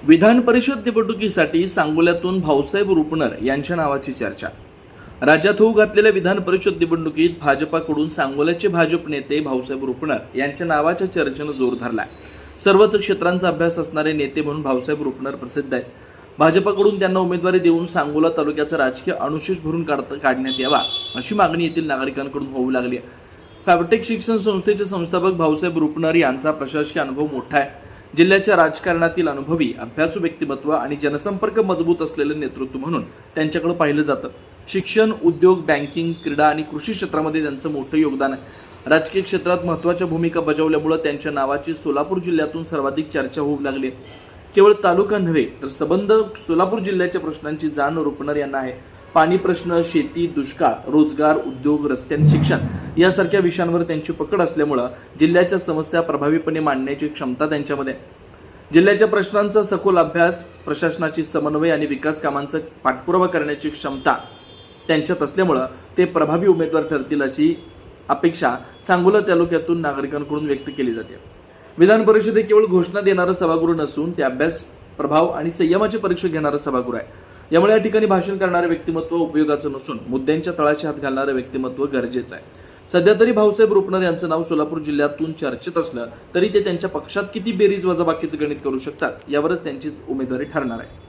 विधान परिषद निवडणुकीसाठी सांगोल्यातून भाऊसाहेब रुपनर यांच्या नावाची चर्चा। राज्यात होऊ घातलेल्या विधान परिषद निवडणुकीत भाजपाकडून सांगोल्याचे भाजप नेते भाऊसाहेब रुपनर यांच्या नावाच्या चर्चेनं जोर धरलाय। सर्वच क्षेत्रांचा अभ्यास असणारे नेते म्हणून भाऊसाहेब रुपनर प्रसिद्ध आहेत। भाजपाकडून त्यांना उमेदवारी देऊन सांगोला तालुक्याचा राजकीय अनुशेष भरून काढण्यात यावा अशी मागणी येथील नागरिकांकडून होऊ लागली आहे। फॅबटेक शिक्षण संस्थेचे संस्थापक भाऊसाहेब रुपनर यांचा प्रशासकीय अनुभव मोठा आहे। जिल्ह्याच्या राजकारणातील अनुभवी, अभ्यासू व्यक्तिमत्व आणि जनसंपर्क मजबूत असलेले नेतृत्व म्हणून त्यांच्याकडे पाहिलं जातं। शिक्षण, उद्योग, बँकिंग, क्रीडा आणि कृषी क्षेत्रामध्ये त्यांचं मोठं योगदान आहे। राजकीय क्षेत्रात महत्त्वाच्या भूमिका बजावल्यामुळे त्यांच्या नावाची सोलापूर जिल्ह्यातून सर्वाधिक चर्चा होऊ लागली। केवळ तालुका नव्हे तर संबंध सोलापूर जिल्ह्याच्या प्रश्नांची जाण रुपनर यांना आहे। पाणी प्रश्न, शेती, दुष्काळ, रोजगार, उद्योग, रस्ते आणि शिक्षण यासारख्या विषयांवर त्यांची पकड असल्यामुळे जिल्ह्याच्या समस्या प्रभावीपणे मांडण्याची क्षमता त्यांच्यामध्ये आहे। जिल्ह्याच्या प्रश्नांचा सखोल अभ्यास, प्रशासनाची समन्वय आणि विकास कामांचा पाठपुरावा करण्याची क्षमता त्यांच्यात असल्यामुळे ते प्रभावी उमेदवार ठरतील अशी अपेक्षा सांगोला तालुक्यातून नागरिकांकडून व्यक्त केली जाते। विधान परिषद हे केवळ घोषणा देणारं सभागृह नसून ते अभ्यास, प्रभाव आणि संयमाची परीक्षा घेणारं सभागृह आहे। यामुळे या ठिकाणी भाषण करणारे व्यक्तिमत्व उपयोगाचं नसून मुद्द्यांच्या तळाशी हात घालणारे व्यक्तिमत्व गरजेचं आहे। सध्या तरी भाऊसाहेब रुपनर यांचं नाव सोलापूर जिल्ह्यातून चर्चेत असलं तरी ते त्यांच्या पक्षात किती बेरीज वजाबाकीचं गणित करू शकतात यावरच त्यांची उमेदवारी ठरणार आहे।